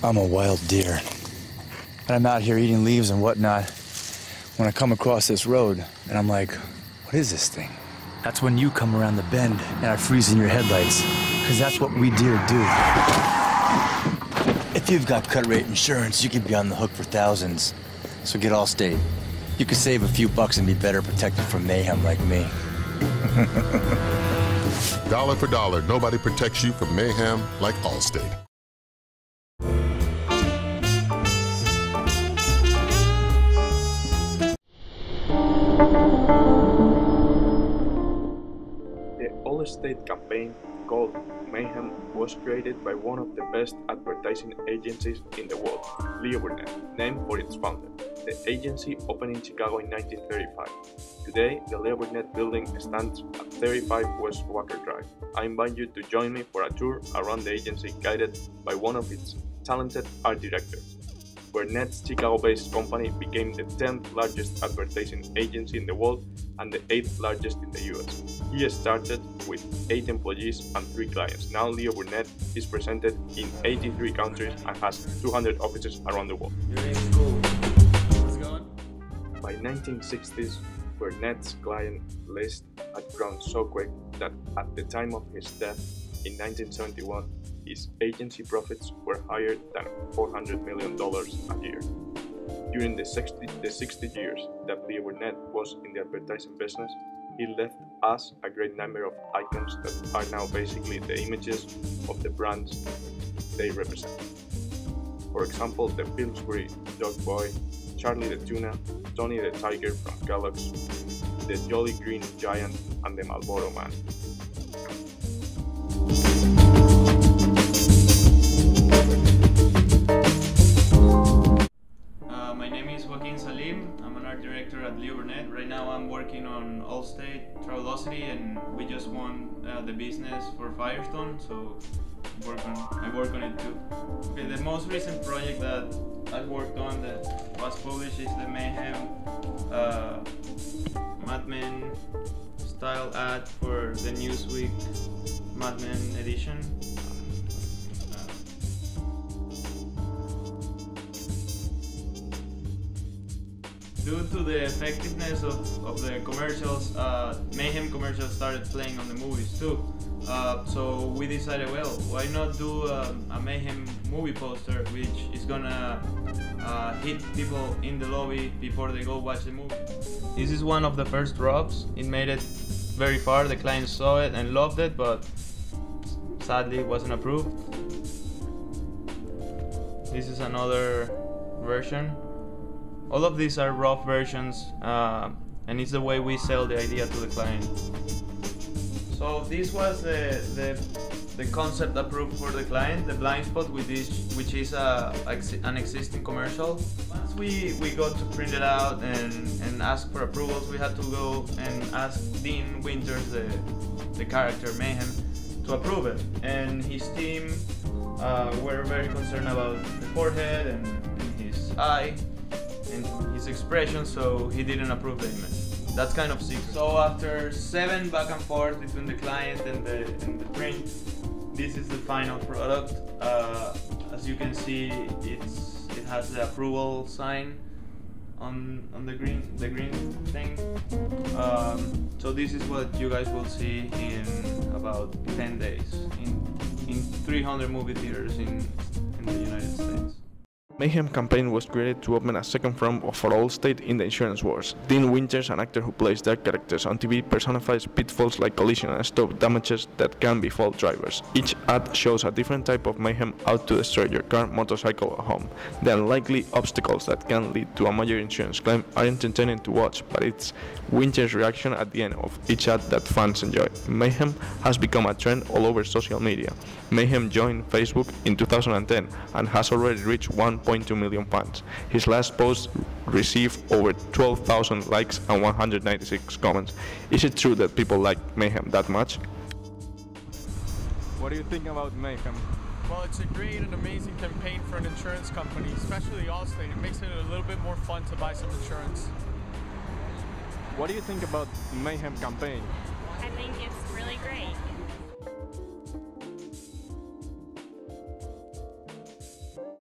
I'm a wild deer, and I'm out here eating leaves and whatnot when I come across this road, and I'm like, what is this thing? That's when you come around the bend and I freeze in your headlights, because that's what we deer do. If you've got cut rate insurance, you could be on the hook for thousands. So get Allstate. You could save a few bucks and be better protected from mayhem like me. Dollar for dollar, nobody protects you from mayhem like Allstate. The Allstate campaign, called Mayhem, was created by one of the best advertising agencies in the world, Leo Burnett, named for its founder. The agency opened in Chicago in 1935. Today, the Leo Burnett building stands at 35 West Walker Drive. I invite you to join me for a tour around the agency guided by one of its talented art directors. Burnett's Chicago-based company became the 10th largest advertising agency in the world and the 8th largest in the US. He started with 8 employees and 3 clients. Now Leo Burnett is presented in 83 countries and has 200 offices around the world. By 1960s, Burnett's client list had grown so quick that at the time of his death in 1971, his agency profits were higher than $400 million a year. During the 60 years that Leo Burnett was in the advertising business, he left us a great number of icons that are now basically the images of the brands they represent. For example, the Pillsbury Dog Boy, Charlie the Tuna, Tony the Tiger from Kellogg's, the Jolly Green Giant, and the Marlboro Man. My name is Joaquin Salim. I'm an art director at Leo Burnett. Right now I'm working on Allstate, Travelocity, and we just won the business for Firestone, so I work on it too. Okay, the most recent project that I worked on that was published is the Mayhem Mad Men style ad for the Newsweek Mad Men edition. Due to the effectiveness of the commercials, Mayhem commercials started playing on the movies too. So we decided, well, why not do a Mayhem movie poster which is gonna hit people in the lobby before they go watch the movie. This is one of the first drops. It made it very far. The client saw it and loved it, but sadly it wasn't approved. This is another version. All of these are rough versions, and it's the way we sell the idea to the client. So this was the concept approved for the client, the blind spot, which is an existing commercial. Once we got to print it out and ask for approvals, we had to go and ask Dean Winters, the character Mayhem, to approve it. And his team were very concerned about the forehead and his eye and his expression, so he didn't approve the image. That's kind of secret. So after 7 back and forth between the client and the print, this is the final product. As you can see, it has the approval sign on the green thing. So this is what you guys will see in about 10 days in 300 movie theaters in the United States. Mayhem campaign was created to open a second front for Allstate in the insurance wars. Dean Winters, an actor who plays their characters on TV, personifies pitfalls like collision and stop damages that can befall drivers. Each ad shows a different type of mayhem out to destroy your car, motorcycle, or home. The unlikely obstacles that can lead to a major insurance claim are entertaining to watch, but it's Winters' reaction at the end of each ad that fans enjoy. Mayhem has become a trend all over social media. Mayhem joined Facebook in 2010 and has already reached 1.2 million fans. His last post received over 12,000 likes and 196 comments. Is it true that people like Mayhem that much? What do you think about Mayhem? Well, it's a great and amazing campaign for an insurance company, especially Allstate. It makes it a little bit more fun to buy some insurance. What do you think about Mayhem campaign? I think it's really great.